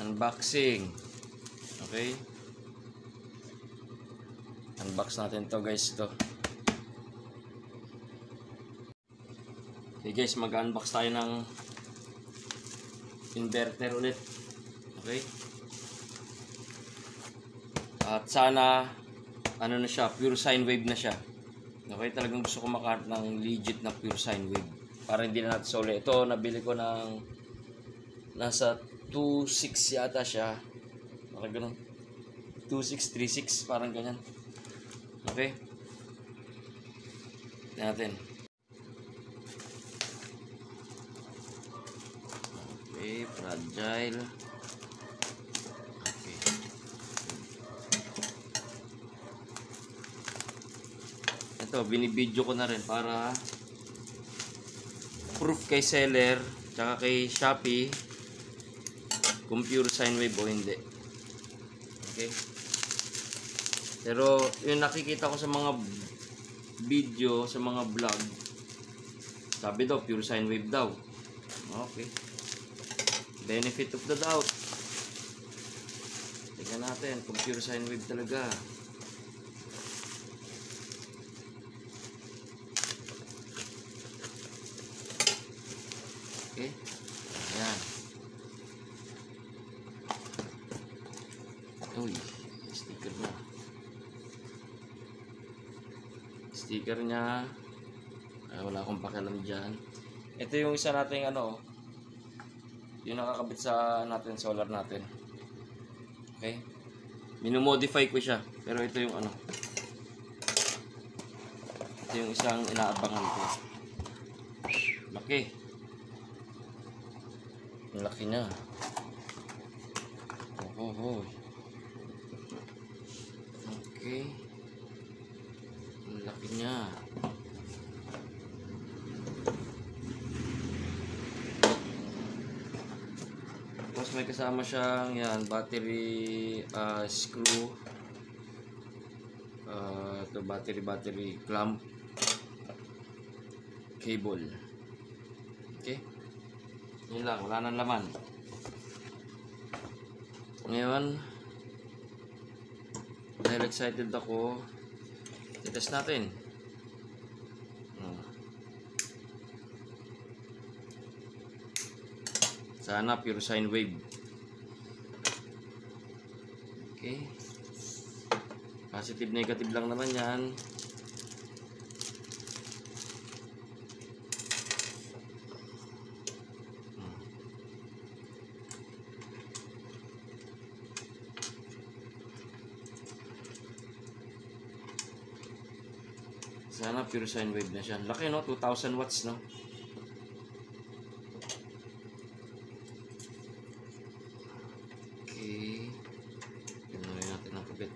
Unboxing. Okay. Unbox natin to guys, ito. Okay guys, mag-unbox tayo ng inverter ulit. Okay. At sana ano na siya, pure sine wave na siya. Okay, talagang gusto ko makahanap ng legit na pure sine wave para hindi na natin sole. Ito nabili ko ng nasa 2.6 yata siya. Parang ganun. 2.636 parang ganyan. Okay. Tingnan natin. Okay, fragile. Okay. Ito, binibidyo ko na rin para proof kay seller tsaka kay Shopee kung pure sine wave o hindi. Okay. Pero yung nakikita ko sa mga video, sa mga vlog, sabi daw pure sine wave daw. Okay. Benefit of the doubt. Tingnan natin kung pure sine wave talaga. Okay. Ayan. Uy, sticker na. Sticker niya. Ay, wala akong pakialam dyan. Ito yung isa nating ano, yung nakakabit sa natin, solar natin. Okay. Minumodify ko siya. Pero ito yung ano. Ito yung isang inaabangan ko. Laki. Ang laki niya. Oh. Okay. Ang laki niya. Tapos may kasama siyang yan, battery screw. Ito battery clamp. Cable. Okay. Yun lang, wala nang laman. Ngayon, dahil excited ako, i-test natin. Sana pure sine wave. Okay. Positive, negative lang naman yan. Sana pure sine wave na siya. Laki no, 2000 watts no. Okay. Tingnan natin ang kabit.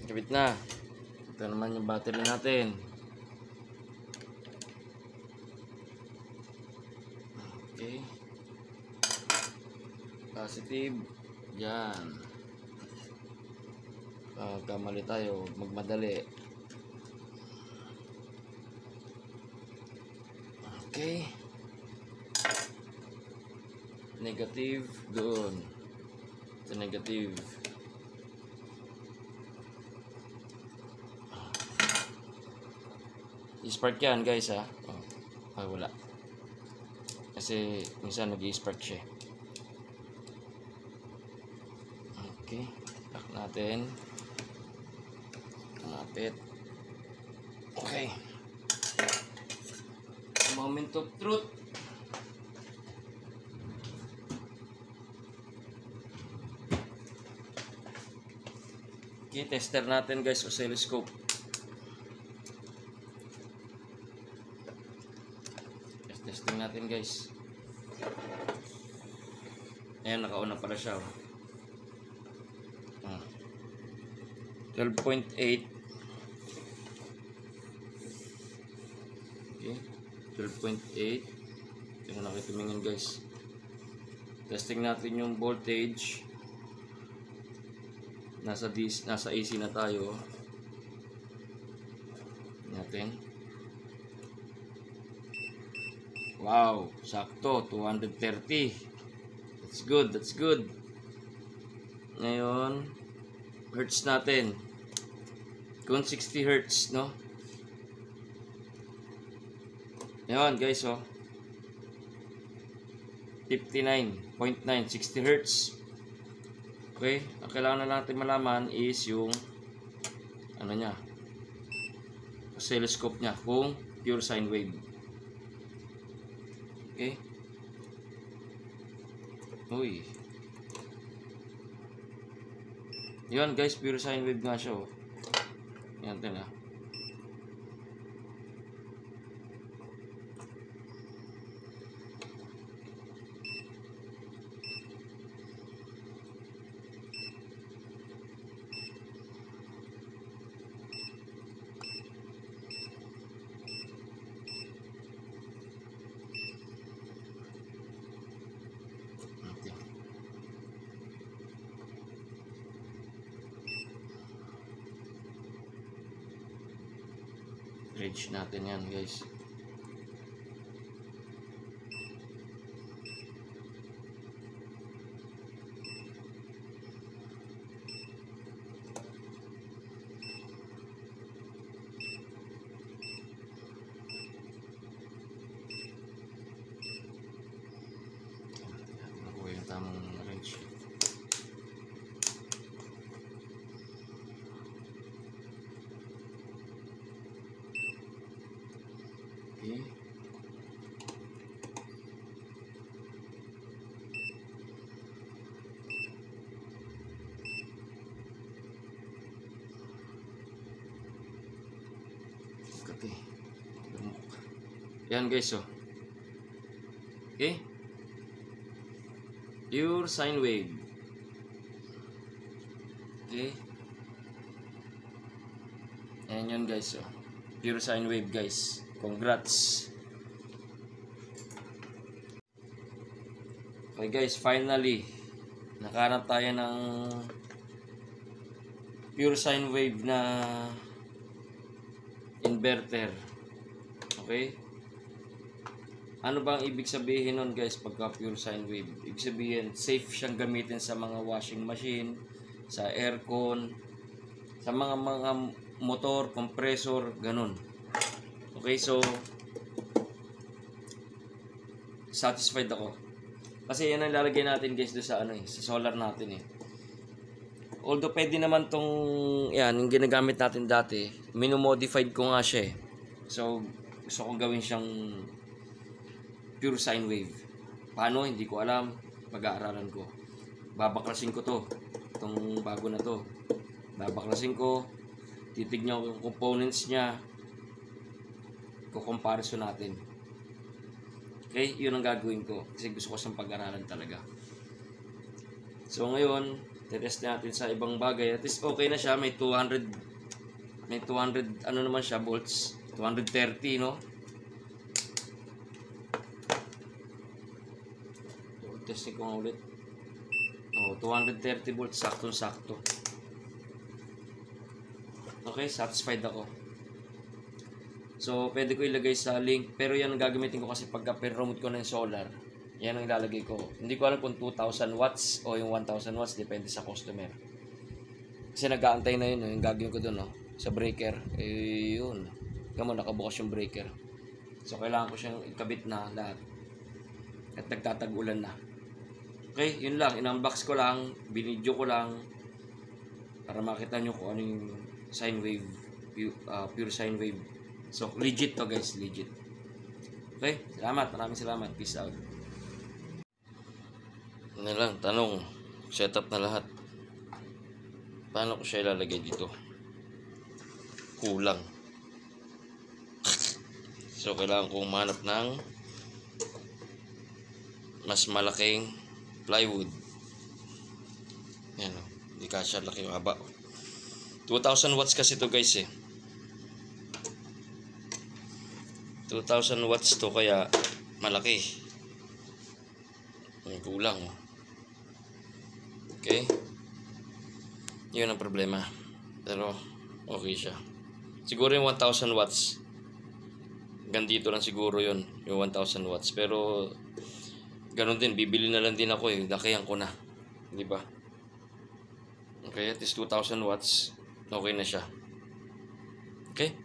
Kabit na. Ito naman yung battery natin. Okay. Positive. Yan. Kamali tayo. Magmadali. Okay. Negative. Doon. Ito negative. I-spark yan guys ha. Ay wala. Kasi minsan nag-i-spark siya. Okay. Lock natin. Kapit. Okay. Moment of truth. Okay, tester natin guys, oscilloscope. Testing natin guys. Ayan, nakauna pala siya. 12.8. Okay. 12.8. Tingnan na kayo tumingin guys. Testing natin yung voltage. Nasa AC na tayo. Natin. Wow, sakto 230. That's good, that's good. Ngayon, hertz natin. Kung 60 hertz, no? Ngayon, guys, oh. 59.9, 60 hertz. Okay, ang kailangan na natin malaman is yung ano niya, oscilloscope niya, kung pure sine wave. Okay. Uy. Yan guys, pure sine wave nga siya, oh. Yan din, ah. Range natin yan guys. Nakuha yung tamang range. Okay. Yan guys, oh. Okay. Pure sine wave. Okay. Yan yun guys, oh. Pure sine wave guys. Congrats. Okay guys, finally nakahanap tayo ng pure sine wave na inverter. Okay? Ano bang ibig sabihin nun guys pagka pure sine wave? Ibig sabihin, safe siyang gamitin sa mga washing machine, sa aircon, sa mga motor, compressor, ganun. Okay, so satisfied ako. Kasi yan ang lalagay natin guys doon sa ano sa solar natin eh. Although pwede naman tong yan, yung ginagamit natin dati, minumodified ko nga siya eh. So gusto kong gawin siyang pure sine wave. Paano? Hindi ko alam. Pag-aaralan ko. Babaklasin ko to. Itong bago na to. Babaklasin ko. Titignan ko yung components niya. Kukomparison natin. Okay? Yun ang gagawin ko. Kasi gusto ko siyang pag-aralan talaga. So ngayon, test natin sa ibang bagay. At least okay na siya. May 200 ano naman siya, volts. 230, no? Testing ko nga ulit. 230 volts, saktong-sakto. Okay, satisfied ako. So, pwede ko ilagay sa link. Pero yan ang gagamitin ko kasi pagka per-remote ko ng solar, yan ang ilalagay ko. Hindi ko alam kung 2,000 watts o yung 1,000 watts. Depende sa customer. Kasi nag-aantay na yun. Yung gagawin ko dun, no? Sa breaker. Eh, yun. Kamo, nakabukas yung breaker. So, kailangan ko siyang ikabit na lahat. At nagtatag-ulan na. Okay, yun lang. In-unbox ko lang. Binidyo ko lang. Para makita nyo kung ano yung sine wave. Pure sine wave. So, legit to guys. Legit. Okay, salamat. Maraming salamat. Peace out. Ano lang, tanong. Setup na lahat. Paano ko siya ilalagay dito? Kulang. So, kailangan kong manap ng mas malaking plywood. Yan o. Hindi kasya, laki yung haba. 2,000 watts kasi to guys eh. 2,000 watts to, kaya malaki. May kulang. Okay? Yun ang problema. Pero okay siya. Siguro yung 1,000 watts. Hanggang dito lang siguro yun. Yung 1,000 watts. Pero ganun din. Bibili na lang din ako eh. Lakayan ko na. Di ba? Okay, at least 2,000 watts. Okay na siya. Okay?